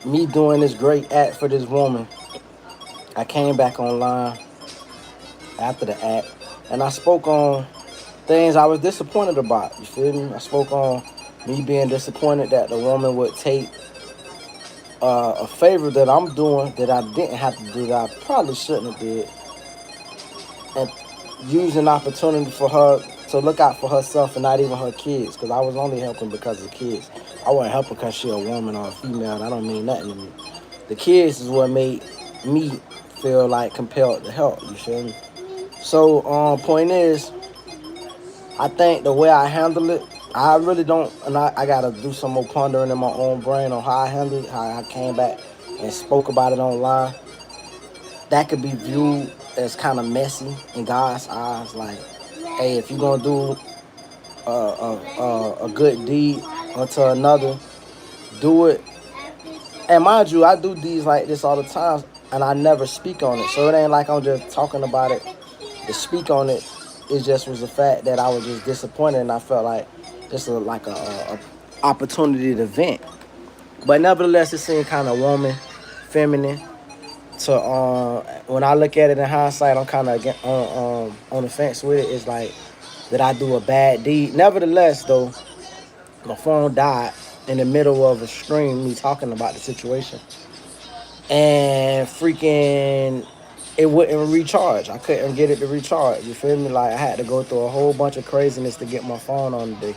me doing this great act for this woman, I came back online after the act and I spoke on things I was disappointed about. You feel me? I spoke on me being disappointed that the woman would take a favor that I'm doing that I didn't have to do that I probably shouldn't have did, and use an opportunity for her to look out for herself and not even her kids. Because I was only helping because of the kids. I wasn't helping because she a woman or a female. And I don't mean nothing to me. The kids is what made me feel like compelled to help. You feel me? So, point is, I think the way I handle it, I really don't, and I gotta do some more pondering in my own brain on how I handled it, how I came back and spoke about it online. That could be viewed as kind of messy in God's eyes. Like, hey, if you're gonna do a good deed unto another, do it. And mind you, I do deeds like this all the time, and I never speak on it. So it ain't like I'm just talking about it to speak on it. It just was the fact that I was just disappointed, and I felt like just like a opportunity to vent. But nevertheless, it seemed kind of woman, feminine. To when I look at it in hindsight, I'm kind of on the fence with it. It's like, did I do a bad deed? Nevertheless, though, my phone died in the middle of a stream, me talking about the situation, and freaking it wouldn't recharge. I couldn't get it to recharge. You feel me? Like I had to go through a whole bunch of craziness to get my phone on today.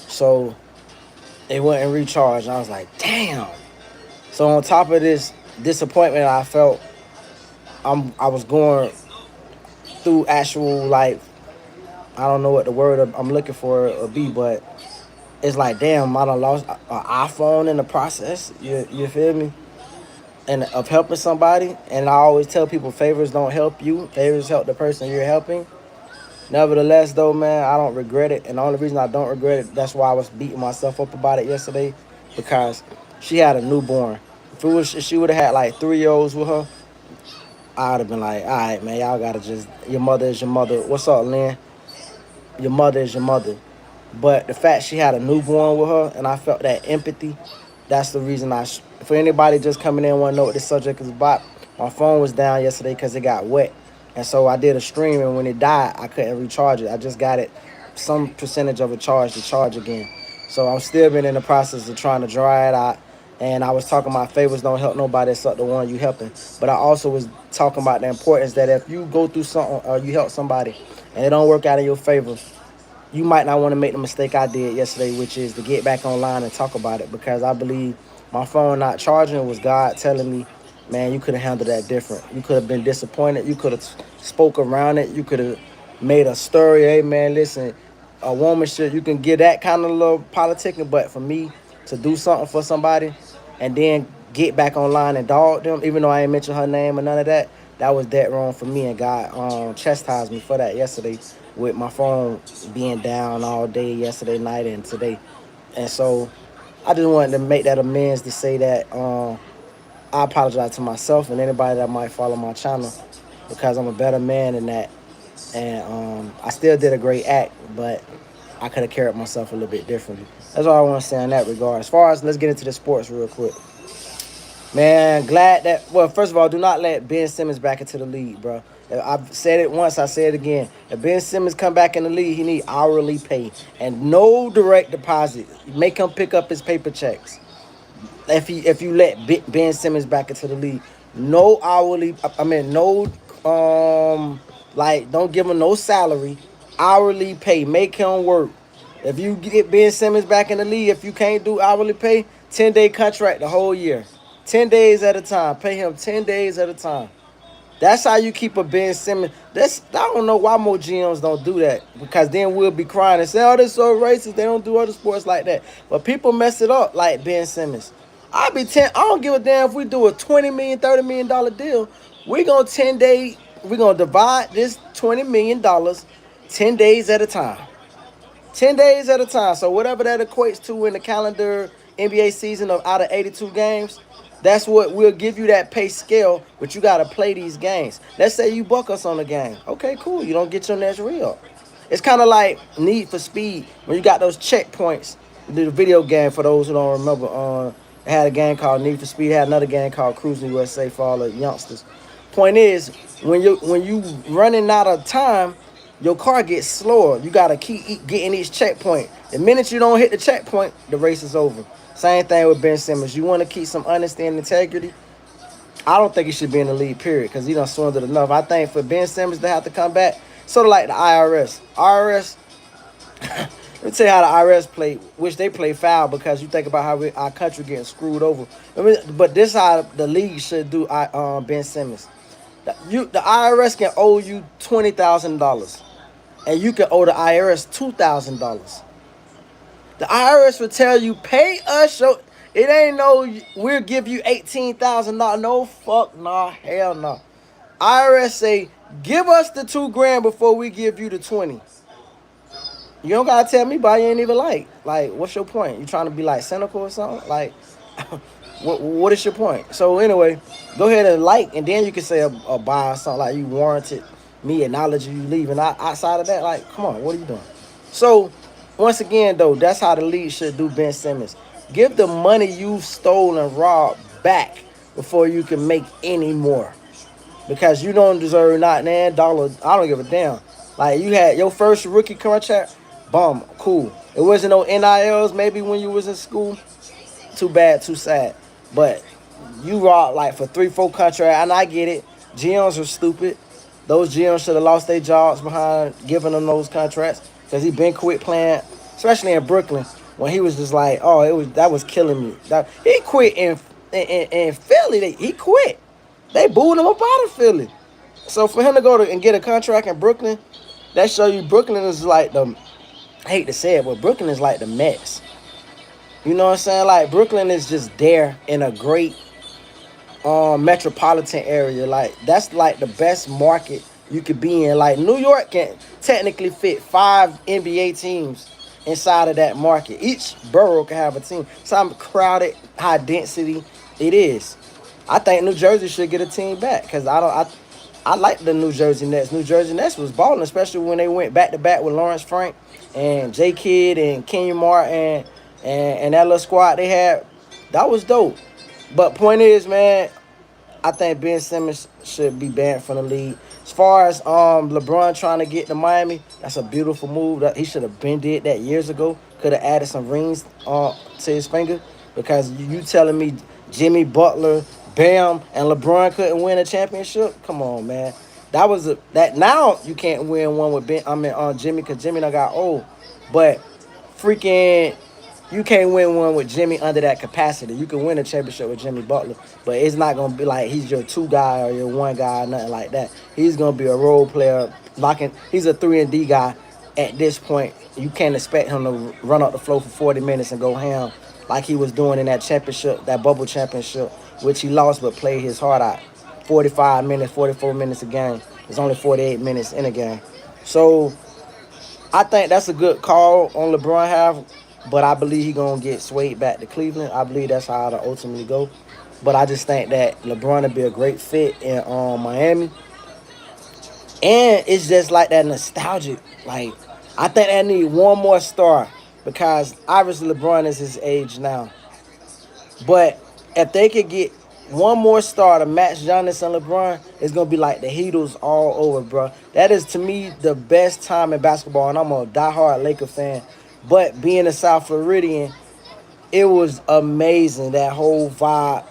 So it wouldn't recharge. And I was like, damn. So on top of this disappointment I felt, I was going through actual like, I don't know what the word I'm looking for would be, but it's like, damn, I done lost an iPhone in the process. You feel me? And of helping somebody. And I always tell people favors don't help you. Favors help the person you're helping. Nevertheless, though, man, I don't regret it. And the only reason I don't regret it, that's why I was beating myself up about it yesterday, because she had a newborn. If she would have had like 3 year olds with her, I'd have been like, all right, man, y'all gotta just, your mother is your mother. What's up, Lynn? Your mother is your mother. But the fact she had a newborn with her, and I felt that empathy, that's the reason for anybody just coming in and want to know what this subject is about, my phone was down yesterday because it got wet. And so I did a stream, and when it died, I couldn't recharge it. I just got it some percentage of a charge to charge again. So I'm still been in the process of trying to dry it out. And I was talking about favors don't help nobody except the one you helping. But I also was talking about the importance that if you go through something or you help somebody and it don't work out in your favor, you might not want to make the mistake I did yesterday, which is to get back online and talk about it, because I believe my phone not charging was God telling me, man, you could have handled that different. You could have been disappointed. You could have spoke around it. You could have made a story. Hey, man, listen, a woman should, you can get that kind of little politicking, but for me to do something for somebody and then get back online and dog them, even though I ain't mention her name or none of that, that was dead wrong for me, and God chastised me for that yesterday with my phone being down all day yesterday night and today. And so I just wanted to make that amends to say that I apologize to myself and anybody that might follow my channel, because I'm a better man than that. And I still did a great act, but I could have carried myself a little bit differently. That's all I want to say in that regard. As far as, let's get into the sports real quick. Man, glad that, well, first of all, do not let Ben Simmons back into the league, bro. I've said it once, I say it again. If Ben Simmons come back in the league, he need hourly pay and no direct deposit. Make him pick up his paper checks. If you let Ben Simmons back into the league, no hourly, I mean no like, don't give him no salary, hourly pay. Make him work. If you get Ben Simmons back in the league, if you can't do hourly pay, 10-day contract the whole year. 10 days at a time. Pay him 10 days at a time. That's how you keep a Ben Simmons. I don't know why more GMs don't do that, because then we'll be crying and say, oh, this so racist. They don't do other sports like that. But people mess it up like Ben Simmons. I don't give a damn if we do a $20 million, $30 million deal. We're gonna divide this $20 million 10 days at a time. 10 days at a time. So whatever that equates to in the calendar NBA season of out of 82 games, that's what we'll give you, that pay scale, but you got to play these games. Let's say you buck us on the game. Okay, cool. You don't get your next reel. It's kind of like Need for Speed when you got those checkpoints. The video game, for those who don't remember, They had a game called Need for Speed. They had another game called Cruising USA for all the youngsters. Point is, when you running out of time, your car gets slower. You gotta keep getting each checkpoint. The minute you don't hit the checkpoint, the race is over. Same thing with Ben Simmons. You want to keep some honesty and integrity. I don't think he should be in the league, period, because he done swindled enough. I think for Ben Simmons to have to come back, sort of like the IRS. IRS, let me tell you how the IRS play, which they play foul because you think about how our country getting screwed over. But this is how the league should do Ben Simmons. The IRS can owe you $20,000, and you can owe the IRS $2,000. The IRS will tell you, pay us your. It ain't no, we'll give you $18,000. No, fuck, nah, hell no. Nah. IRS say, give us the $2,000 before we give you the 20. You don't gotta tell me, but you ain't even like, what's your point? You trying to be like cynical or something? Like, what is your point? So anyway, go ahead and and then you can say a buy or something like you warranted me acknowledging you leaving. Outside of that, like, come on, what are you doing? So once again, though, that's how the league should do Ben Simmons. Give the money you stole and robbed back before you can make any more. Because you don't deserve not $9. I don't give a damn. Like, you had your first rookie contract, boom, cool. It wasn't no NILs maybe when you was in school. Too bad, too sad. But you robbed like for 3-4 contract, and I get it. GMs are stupid. Those GMs should have lost their jobs behind giving them those contracts because he been quit playing, especially in Brooklyn when he was just like, oh, that was killing me. He quit in Philly. He quit. They booed him up out of Philly. So for him to go and get a contract in Brooklyn, that show you Brooklyn is like I hate to say it, but Brooklyn is like the Mets. You know what I'm saying? Like, Brooklyn is just there in a great metropolitan area. Like, that's like the best market you could be in. Like, New York can technically fit 5 NBA teams inside of that market. Each borough can have a team. Some crowded, high density it is. I think New Jersey should get a team back because I like the New Jersey Nets. New Jersey Nets was balling, especially when they went back to back with Lawrence Frank and J Kidd and Kenyon Martin and that little squad they had. That was dope. But point is, man, I think Ben Simmons should be banned from the league. As far as LeBron trying to get to Miami, that's a beautiful move. That he should have been did that years ago. Could have added some rings to his finger. Because you telling me Jimmy Butler, Bam, and LeBron couldn't win a championship? Come on, man. That now you can't win one with Jimmy because Jimmy done got old. But freaking, you can't win one with Jimmy under that capacity. You can win a championship with Jimmy Butler, but it's not gonna be like he's your 2 guy or your 1 guy or nothing like that. He's gonna be a role player. He's a 3-and-D guy at this point. You can't expect him to run up the floor for 40 minutes and go ham like he was doing in that championship, that bubble championship, which he lost but played his heart out. 45 minutes, 44 minutes a game. It's only 48 minutes in a game. So I think that's a good call on LeBron half, but I believe he's going to get swayed back to Cleveland. I believe that's how it'll ultimately go. But I just think that LeBron would be a great fit in Miami. And it's just like that nostalgic. Like, I think they need one more star because obviously LeBron is his age now. But if they could get one more star to match Giannis and LeBron, it's going to be like the Heatles all over, bro. That is, to me, the best time in basketball, and I'm a diehard Laker fan. But being a South Floridian, it was amazing, that whole vibe.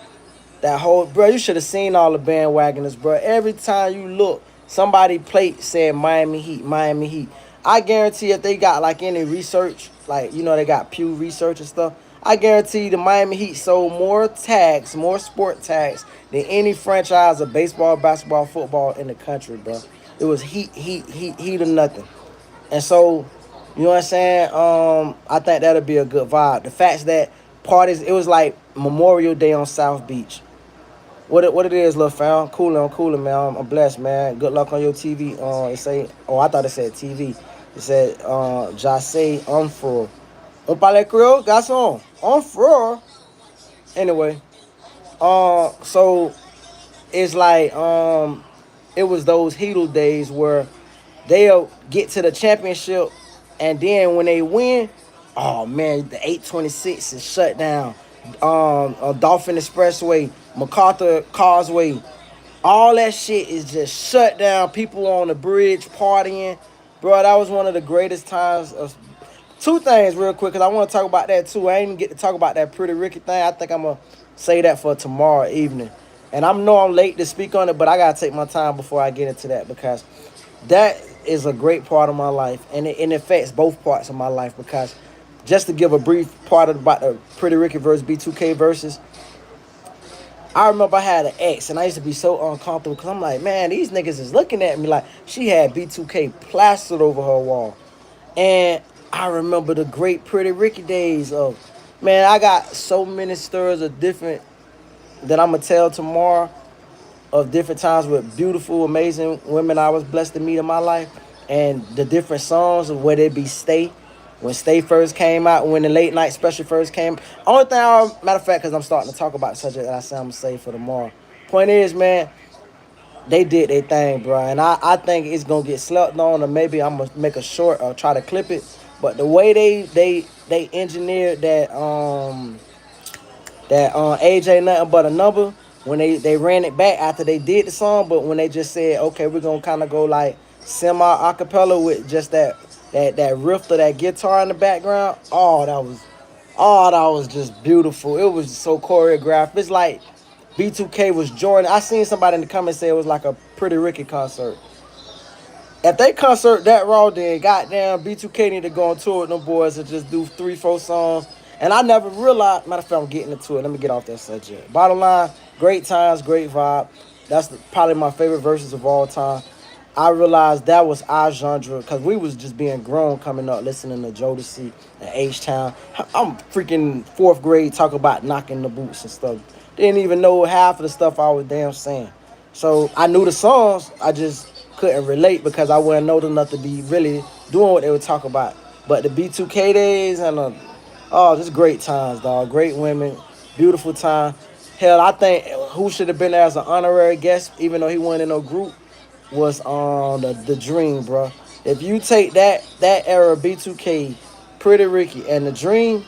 Bro, you should have seen all the bandwagoners, bro. Every time you look, somebody plate said Miami Heat, Miami Heat. I guarantee if they got like any research, like, you know, they got Pew Research and stuff, I guarantee the Miami Heat sold more tags, more sport tags than any franchise of baseball, basketball, football in the country, bro. It was heat or nothing. And so, you know what I'm saying? I think that'll be a good vibe. The fact that parties, it was like Memorial Day on South Beach. What it is, little fam. Cooling, man. I'm blessed, man. Good luck on your TV. It say, I thought it said TV. It said, Jassé Onfro. On parle Creole, garçon. Onfro. Anyway, so it's like, it was those Heatles days where they'll get to the championship, and then when they win, oh man, the 826 is shut down. Dolphin Expressway, MacArthur Causeway. All that shit is just shut down. People on the bridge partying. Bro, that was one of the greatest times of two things real quick, because I want to talk about that too. I ain't even get to talk about that Pretty Ricky thing. I think I'm going to say that for tomorrow evening. And I know I'm late to speak on it, but I got to take my time before I get into that, because that is a great part of my life. And it affects both parts of my life, because just to give a brief part about the Pretty Ricky versus B2K versus, I remember I had an ex, and I used to be so uncomfortable because I'm like, man, these niggas is looking at me like she had B2K plastered over her wall. And I remember the great Pretty Ricky days of, man, I got so many stories of different that I'm going to tell tomorrow, of different times with beautiful, amazing women I was blessed to meet in my life, and the different songs of whether it be Stay, when Stay first came out, when the late night special first came. Only thing, matter of fact, because I'm starting to talk about the subject that I say I'm going to say for tomorrow. Point is, man, they did their thing, bro. And I think it's going to get slept on, or maybe I'm going to make a short or try to clip it. But the way they engineered that AJ Nothing But a Number, when they ran it back after they did the song, but when they just said, okay, we're gonna kind of go like semi acapella with just that riff of that guitar in the background. Oh, that was just beautiful. It was so choreographed. It's like B2K was joining. I seen somebody in the comments say it was like a Pretty Ricky concert. If they concert that raw, then goddamn B2K need to go on tour with them boys and just do 3, 4 songs. And I never realized, matter of fact, I'm getting into it. Let me get off that subject. Bottom line, great times, great vibe. That's probably my favorite verses of all time. I realized that was our genre, because we was just being grown coming up listening to Jodeci and H-Town. I'm freaking fourth grade talking about knocking the boots and stuff. Didn't even know half of the stuff I was damn saying. So I knew the songs, I just couldn't relate because I wasn't old enough to be really doing what they would talk about. But the B2K days and just great times, dog. Great women, beautiful time. Hell, I think who should have been there as an honorary guest, even though he wasn't in no group, was on the Dream, bro. If you take that era B2K, Pretty Ricky, and the Dream,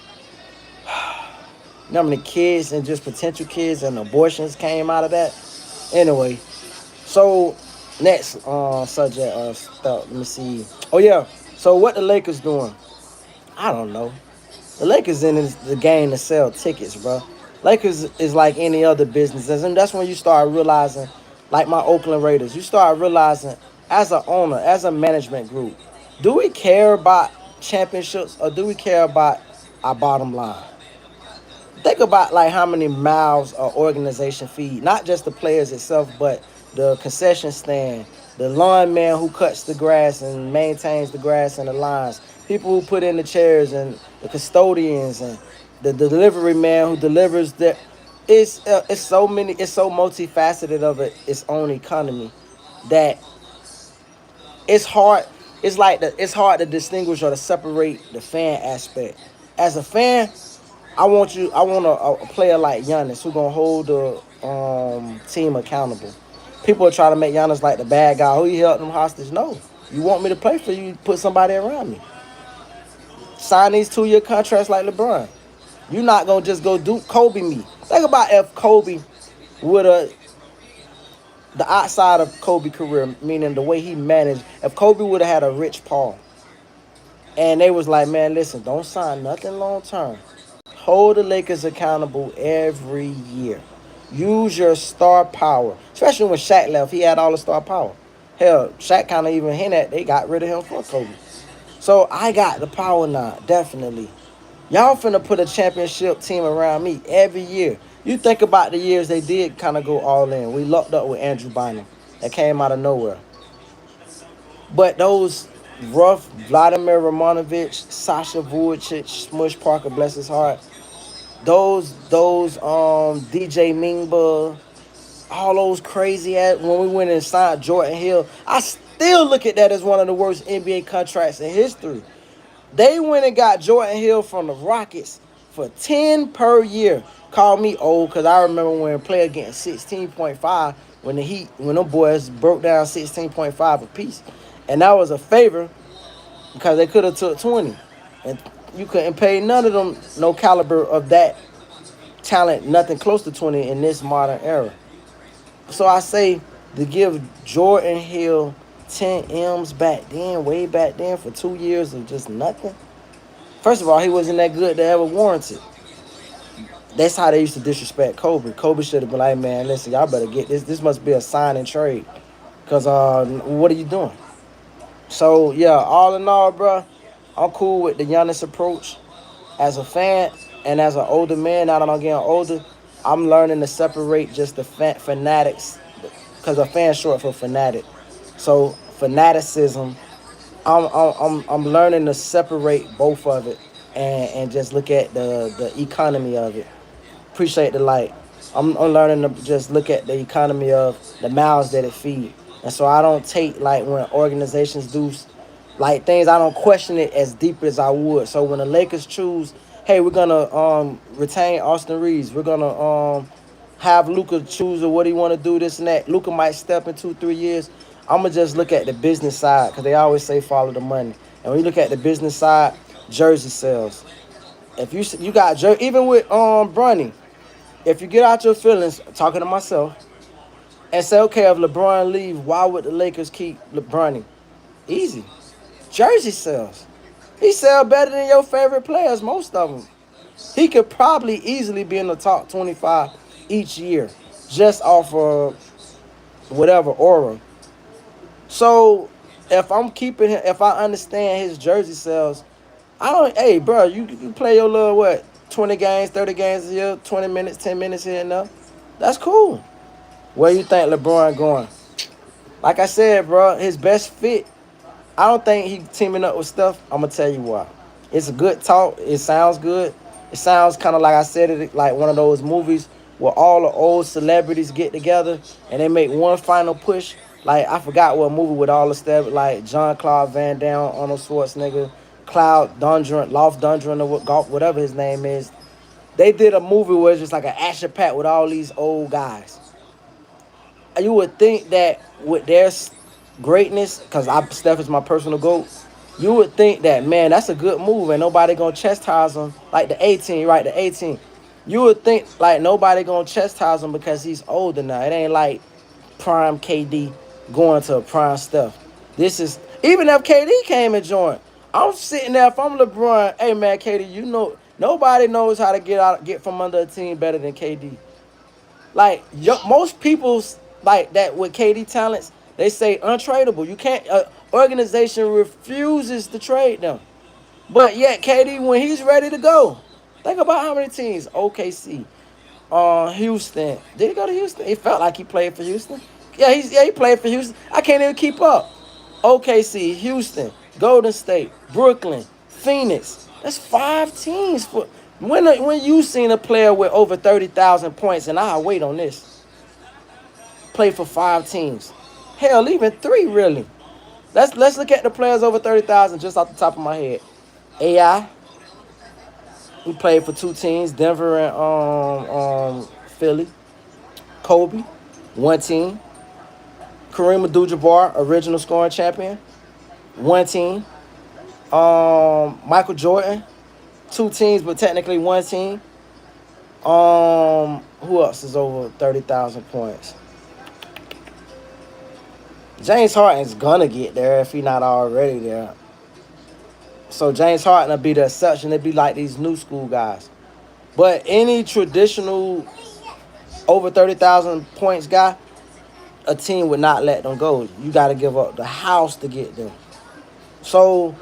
how many kids and just potential kids and abortions came out of that? Anyway, so next subject let me see. Oh yeah, so what the Lakers doing? I don't know. The Lakers in the game to sell tickets, bro. Lakers is like any other business, and that's when you start realizing, like my Oakland Raiders, you start realizing as an owner, as a management group, do we care about championships or do we care about our bottom line? Think about like how many mouths our organization feed, not just the players itself, but the concession stand, the lawn man who cuts the grass and maintains the grass and the lines, people who put in the chairs, and the custodians, and the delivery man who delivers the. It's so many. It's so multifaceted of its own economy that it's hard. It's hard to distinguish or to separate the fan aspect. As a fan, I want a player like Giannis who gonna hold the team accountable. People are trying to make Giannis like the bad guy who he held them hostage. No, you want me to play for you? Put somebody around me. Sign these 2-year contracts like LeBron. You're not gonna just go do Kobe me. Think about if Kobe would have the outside of Kobe career, meaning the way he managed. If Kobe would have had a Rich Paul, and they was like, man, listen, don't sign nothing long term. Hold the Lakers accountable every year. Use your star power. Especially when Shaq left, he had all the star power. Hell, Shaq kind of even hinted at they got rid of him for Kobe. So I got the power now, definitely. Y'all finna put a championship team around me every year. You think about the years they did kind of go all in. We locked up with Andrew Bynum. That came out of nowhere. But those rough Vladimir Romanovich, Sasha Vujacic, Smush Parker, bless his heart, those DJ Mingba, all those crazy ass when we went and signed Jordan Hill, I still look at that as one of the worst NBA contracts in history. They went and got Jordan Hill from the Rockets for 10 per year. Call me old because I remember when a player getting 16.5 when them boys broke down 16.5 a piece. And that was a favor because they could have took 20. And you couldn't pay none of them no caliber of that talent nothing close to 20 in this modern era. So I say to give Jordan Hill 10 M's back then, way back then, for 2 years of just nothing. First of all, he wasn't that good to ever warrant it. That's how they used to disrespect Kobe. Kobe should have been like, man, listen, y'all better get this. This must be a sign and trade. Because what are you doing? So, yeah, all in all, bro, I'm cool with the Giannis approach. As a fan and as an older man, now that I'm getting older, I'm learning to separate just the fanatics. Because a fan short for fanatic. So, fanaticism, I'm learning to separate both of it and just look at the economy of it. Appreciate the light. I'm learning to just look at the economy of the mouths that it feed. And so I don't take like when organizations do like things, I don't question it as deep as I would. So when the Lakers choose, hey, we're gonna retain Austin Reeves, we're gonna have Luka choose or what he want to do, this and that. Luka might step in 2 3 years. I'm gonna just look at the business side because they always say follow the money. And when you look at the business side, jersey sales. If you got even with Bronny, if you get out your feelings, talking to myself, and say, okay, if LeBron leave, why would the Lakers keep LeBron? Easy. Jersey sales. He sell better than your favorite players, most of them. He could probably easily be in the top 25 each year, just off of whatever aura. So if I'm keeping him, if I understand his jersey sales, I don't. Hey, bro, you play your little what, 20 games, 30 games a year, 20 minutes, 10 minutes here and there. That's cool. Where you think LeBron going? Like I said, bro, his best fit. I don't think he teaming up with Steph. I'm gonna tell you why. It's a good talk. It sounds good. It sounds kind of like I said it, like one of those movies where all the old celebrities get together and they make one final push. Like I forgot what movie with all the stuff, like John Claude Van Damme, Arnold Schwarzenegger, Cloud Dundren, Loft Dundren, or whatever his name is. They did a movie where it's just like an action pack with all these old guys. You would think that with their greatness, because Steph is my personal GOAT, you would think that, man, that's a good move and nobody gonna chastise him like the 18, right? The 18. You would think like nobody gonna chastise him because he's older now. It ain't like prime KD going to a prime Steph. This is even if KD came and joined. I'm sitting there. If I'm LeBron, hey man, KD, you know nobody knows how to get from under a team better than KD. Like most people's like that with KD talents, they say untradeable. You can't. Organization refuses to trade them, but yet KD when he's ready to go, think about how many teams. OKC, Houston. Did he go to Houston? It felt like he played for Houston. He played for Houston. I can't even keep up. OKC, Houston, Golden State, Brooklyn, Phoenix. That's 5 teams for. When you seen a player with over 30,000 points, and I'll wait on this, play for 5 teams. Hell, even 3 really. Let's look at the players over 30,000 just off the top of my head. AI, he played for 2 teams, Denver and Philly. Kobe, 1 team. Kareem Abdul-Jabbar, original scoring champion, 1 team. Michael Jordan, 2 teams, but technically 1 team. Who else is over 30,000 points? James Harden's gonna get there if he's not already there. So James Harden will be the exception. It'd be like these new school guys. But any traditional over 30,000 points guy, a team would not let them go. You got to give up the house to get them. So,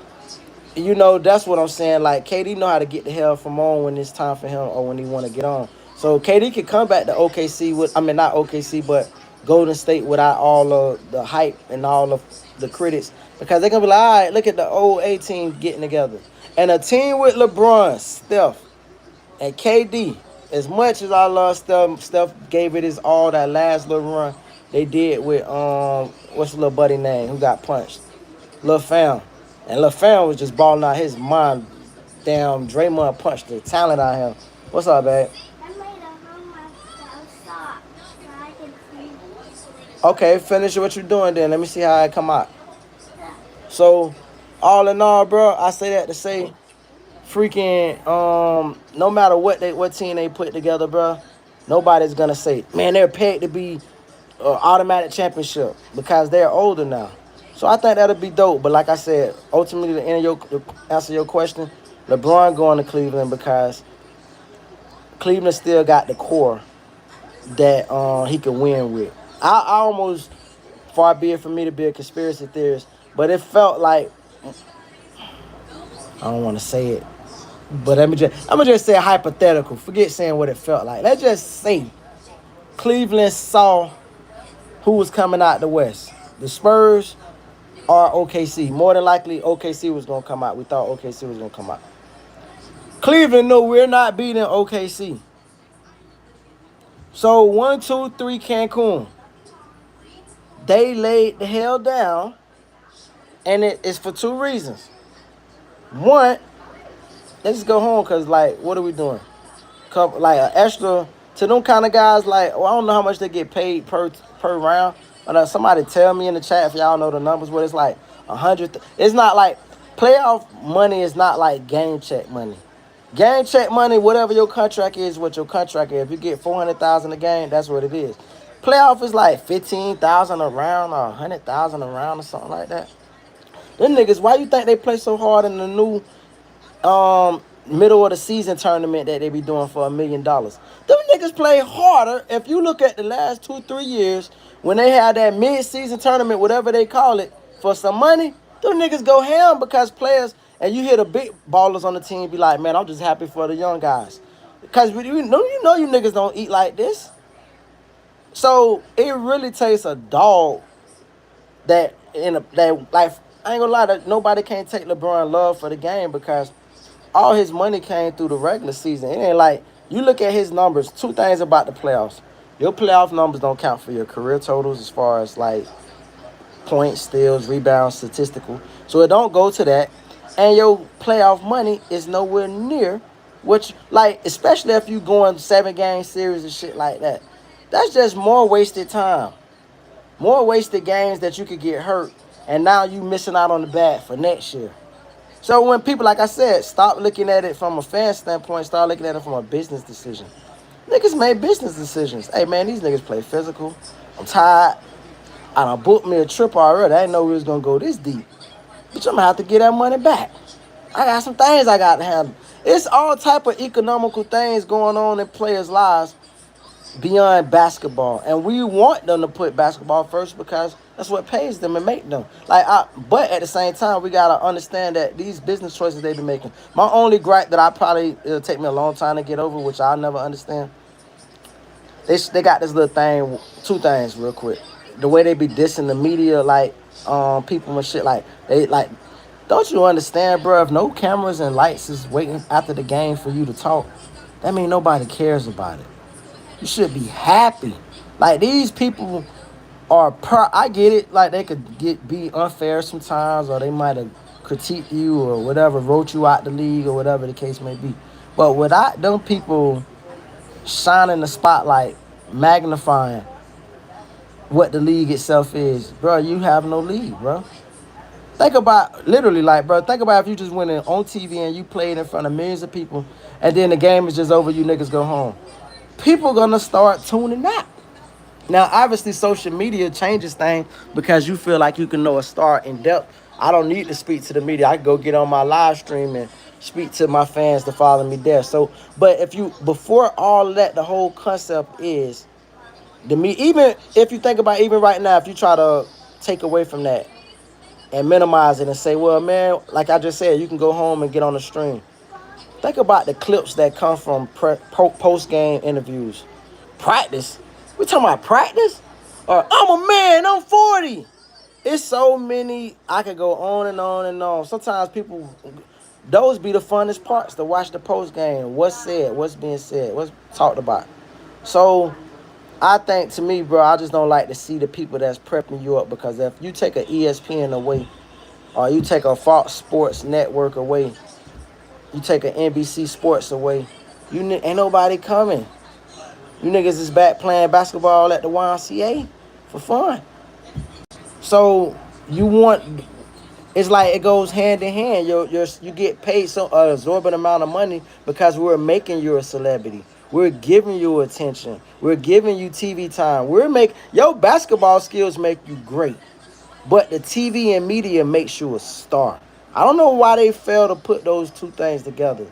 that's what I'm saying. Like, KD know how to get the hell from on when it's time for him or when he want to get on. So, KD could come back to OKC not OKC, but Golden State without all of the hype and all of the critics. Because they're going to be like, all right, look at the old A team getting together. And a team with LeBron, Steph, and KD, as much as I love Steph gave it his all that last little run they did with, what's the little buddy name who got punched? Lil Fam. And Lil Fam was just balling out his mind. Damn, Draymond punched the talent out of him. What's up, babe? Okay, finish what you're doing then. Let me see how it come out. So, all in all, bro, I say that to say, freaking no matter what team they put together, bro, nobody's gonna say, man, they're paid to be automatic championship because they're older now. So I think that'll be dope. But like I said, ultimately to answer your question, LeBron going to Cleveland because Cleveland still got the core that he could win with. I almost, far be it for me to be a conspiracy theorist, but it felt like, I don't want to say it, but I'm gonna just say hypothetical. Forget saying what it felt like. Let's just say Cleveland saw who was coming out the West, the Spurs or OKC. More than likely, OKC was gonna come out. We thought OKC was gonna come out. Cleveland knew we're not beating OKC. So 1, 2, 3 Cancun. They laid the hell down, and it's for two reasons. One, let's just go home because, like, what are we doing? Like an extra to them kind of guys. Like, well, I don't know how much they get paid per round. But somebody tell me in the chat if y'all know the numbers. What it's like 100. It's not like playoff money. Is not like game check money. Game check money, whatever your contract is, what your contract is. If you get 400,000 a game, that's what it is. Playoff is like 15,000 a round or 100,000 a round or something like that. Them niggas, why you think they play so hard in the new middle of the season tournament that they be doing for $1 million? Them niggas play harder. If you look at the last 2-3 years when they had that mid-season tournament, whatever they call it, for some money, them niggas go ham because players, and you hear the big ballers on the team be like, man, I'm just happy for the young guys. Because you know you niggas don't eat like this. So it really takes a dog that like, I ain't gonna lie, that nobody can't take LeBron love for the game because all his money came through the regular season. It ain't like, you look at his numbers, two things about the playoffs. Your playoff numbers don't count for your career totals as far as like points, steals, rebounds, statistical. So it don't go to that. And your playoff money is nowhere near which, like, especially if you going 7-game series and shit like that. That's just more wasted time. More wasted games that you could get hurt. And now you missing out on the bag for next year. So when people, like I said, stop looking at it from a fan standpoint, start looking at it from a business decision. Niggas made business decisions. Hey, man, these niggas play physical. I'm tired. I done booked me a trip already. I didn't know we was going to go this deep. Bitch, I'm going to have to get that money back. I got some things I got to handle. It's all type of economical things going on in players' lives beyond basketball. And we want them to put basketball first because that's what pays them and make them. But at the same time, we got to understand that these business choices they be making. My only gripe that it'll take me a long time to get over, which I'll never understand, they got this little thing, two things real quick. The way they be dissing the media, like people and shit, like they like. Don't you understand, bro? If no cameras and lights is waiting after the game for you to talk, that means nobody cares about it. You should be happy. Like, these people are I get it. Like, they could be unfair sometimes, or they might have critiqued you or whatever, wrote you out the league or whatever the case may be. But without them people shining the spotlight, magnifying what the league itself is, bro, you have no league, bro. Think about, literally, like, bro, think about if you just went in on TV and you played in front of millions of people, and then the game is just over, you niggas go home. People gonna start tuning out. Now, obviously, social media changes things because you feel like you can know a star in depth. I don't need to speak to the media. I can go get on my live stream and speak to my fans to follow me there. So, but before all that, the whole concept is, even if you think about, even right now, if you try to take away from that, and minimize it and say, well, man, like I just said, you can go home and get on the stream. Think about the clips that come from post-game interviews. Practice? We talking about practice? Or, I'm a man, I'm 40. It's so many, I could go on and on and on. Sometimes those be the funnest parts to watch the post-game. What's said, what's being said, what's talked about. So, I think, to me, bro, I just don't like to see the people that's prepping you up, because if you take an ESPN away, or you take a Fox Sports Network away, you take an NBC Sports away, ain't nobody coming. You niggas is back playing basketball at the YMCA for fun. So you want It's like it goes hand in hand. You get paid so absorbent amount of money because we're making you a celebrity. We're giving you attention. We're giving you TV time. Your basketball skills make you great, but the TV and media makes you a star. I don't know why they fail to put those two things together.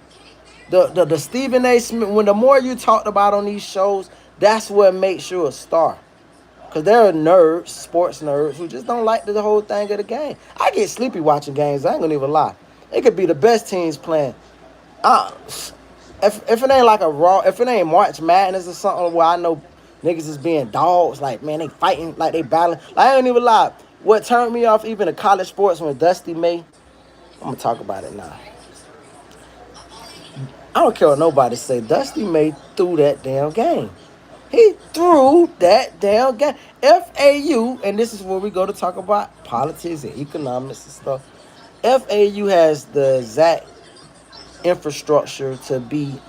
The Stephen A. Smith. When the more you talked about on these shows, that's what makes you a star. Cause there are nerds, sports nerds, who just don't like the whole thing of the game. I get sleepy watching games. I ain't gonna even lie. It could be the best teams playing. Uh, if it ain't like if it ain't March Madness or something where I know niggas is being dogs, like man, they fighting, like they battling. Like, I ain't even lie. What turned me off even to college sports when Dusty May, I'm gonna talk about it now. I don't care what nobody say. Dusty May threw that damn game. He threw that damn game. FAU, and this is where we go to talk about politics and economics and stuff. FAU has the exact infrastructure to be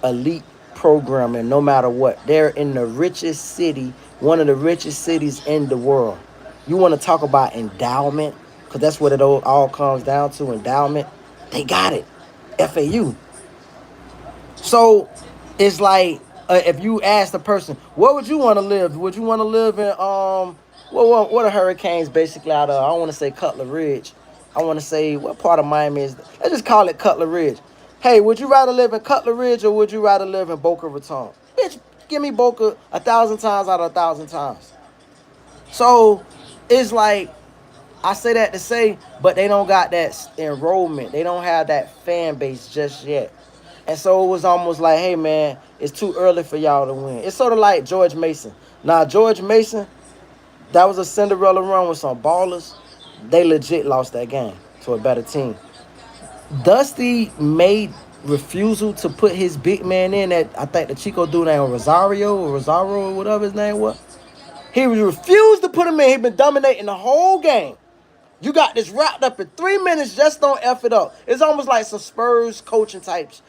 elite programming no matter what. They're in the richest city, one of the richest cities in the world. You want to talk about endowment, because that's what it all comes down to, endowment. They got it. FAU. So it's like if you ask the person, what would you want to live? Would you want to live in what are hurricanes basically out of? I don't want to say Cutler Ridge. I want to say what part of Miami is. Let's just call it Cutler Ridge. Hey, would you rather live in Cutler Ridge or would you rather live in Boca Raton? Bitch, give me Boca 1,000 times out of 1,000 times. So it's like I say that to say, but they don't got that enrollment. They don't have that fan base just yet. And so it was almost like, hey, man, it's too early for y'all to win. It's sort of like George Mason. Now, George Mason, that was a Cinderella run with some ballers. They legit lost that game to a better team. Dusty made refusal to put his big man in that, I think the Chico dude named Rosario or whatever his name was. He refused to put him in. He been dominating the whole game. You got this wrapped up in 3 minutes. Just don't F it up. It's almost like some Spurs coaching types.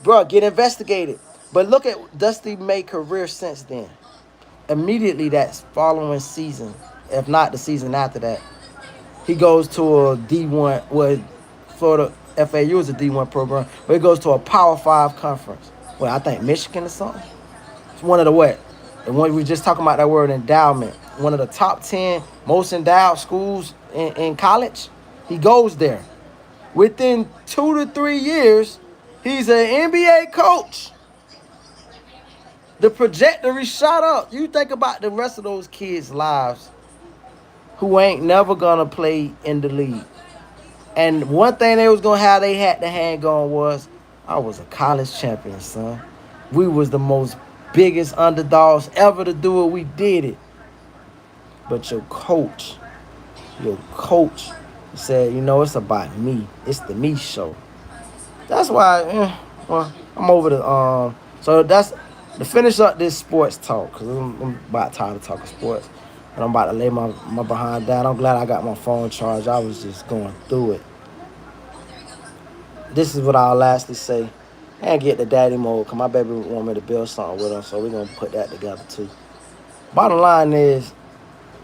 Bro, get investigated. But look at Dusty May's career since then. Immediately that following season, if not the season after that, he goes to a D1, well, Florida FAU is a D1 program, but he goes to a Power 5 conference. Well, I think Michigan or something. It's one of the what? And when we just talking about that word endowment, one of the top 10 most endowed schools in college, he goes there. Within 2 to 3 years, he's an NBA coach. The trajectory shot up. You think about the rest of those kids' lives who ain't never gonna play in the league. And one thing they was gonna have they had to hang on was, I was a college champion, son. We was the most biggest underdogs ever to do it. We did it. But your coach said, it's about me. It's the me show. That's why, I'm over the so that's to finish up this sports talk, because I'm about tired of talking sports, and I'm about to lay my behind down. I'm glad I got my phone charged. I was just going through it. This is what I'll lastly say, and get the daddy mode, because my baby want me to build something with him, so we're gonna put that together too. Bottom line is,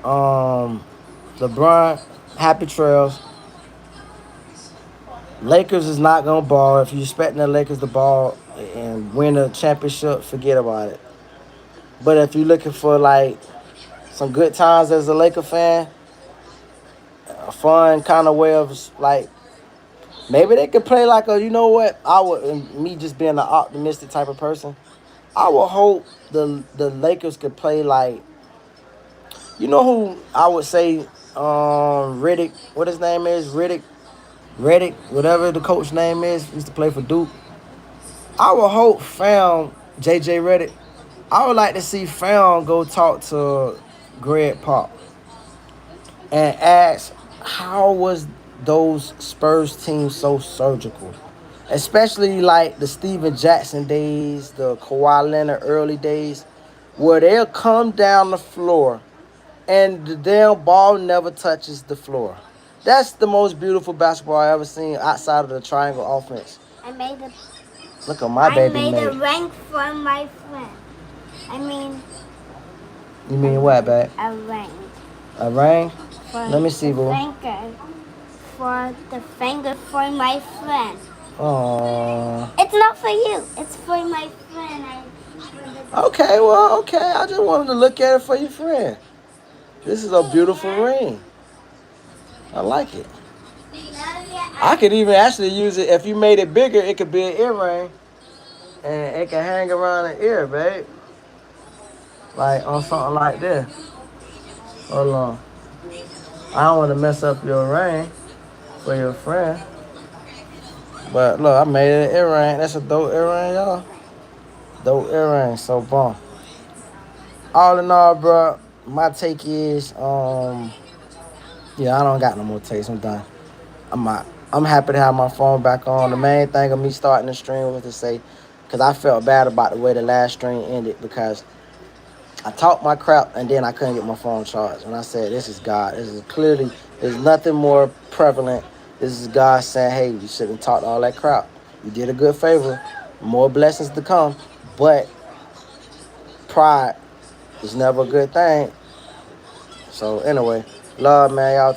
LeBron, happy trails. Lakers is not gonna ball. If you're expecting the Lakers to ball and win a championship, forget about it. But if you're looking for like some good times as a Laker fan, a fun kind of way of like maybe they could play like I would, and me just being an optimistic type of person, I would hope the Lakers could play like, who I would say, Riddick, what his name is, Reddick, whatever the coach name is, used to play for Duke. I would hope JJ Reddick, I would like to see go talk to Greg Pop and ask, how was those Spurs teams so surgical? Especially like the Steven Jackson days, the Kawhi Leonard early days, where they'll come down the floor and the damn ball never touches the floor. That's the most beautiful basketball I ever seen outside of the triangle offense. I made a. Look at my baby made. I made a rank for my friend. I mean. You mean what, babe? A rank. A ring? for Let me see, the boo. finger. For the finger for my friend. Oh. It's not for you. It's for my friend. Okay, well, okay. I just wanted to look at it for your friend. This is a beautiful ring. I like it. I could even actually use it if you made it bigger. It could be an earring, and it can hang around the ear, babe. Like on something like this. Hold on. I don't want to mess up your ring for your friend. But look, I made it an earring. That's a dope earring, y'all. Dope earring. So bomb. All in all, bro, my take is, yeah, I don't got no more takes. I'm done. I'm out. I'm happy to have my phone back on. The main thing of me starting the stream was to say, because I felt bad about the way the last stream ended because I talked my crap and then I couldn't get my phone charged. And I said, this is God. This is clearly, there's nothing more prevalent. This is God saying, hey, you shouldn't talk all that crap. You did a good favor. More blessings to come. But pride is never a good thing. So anyway, love, man. Y'all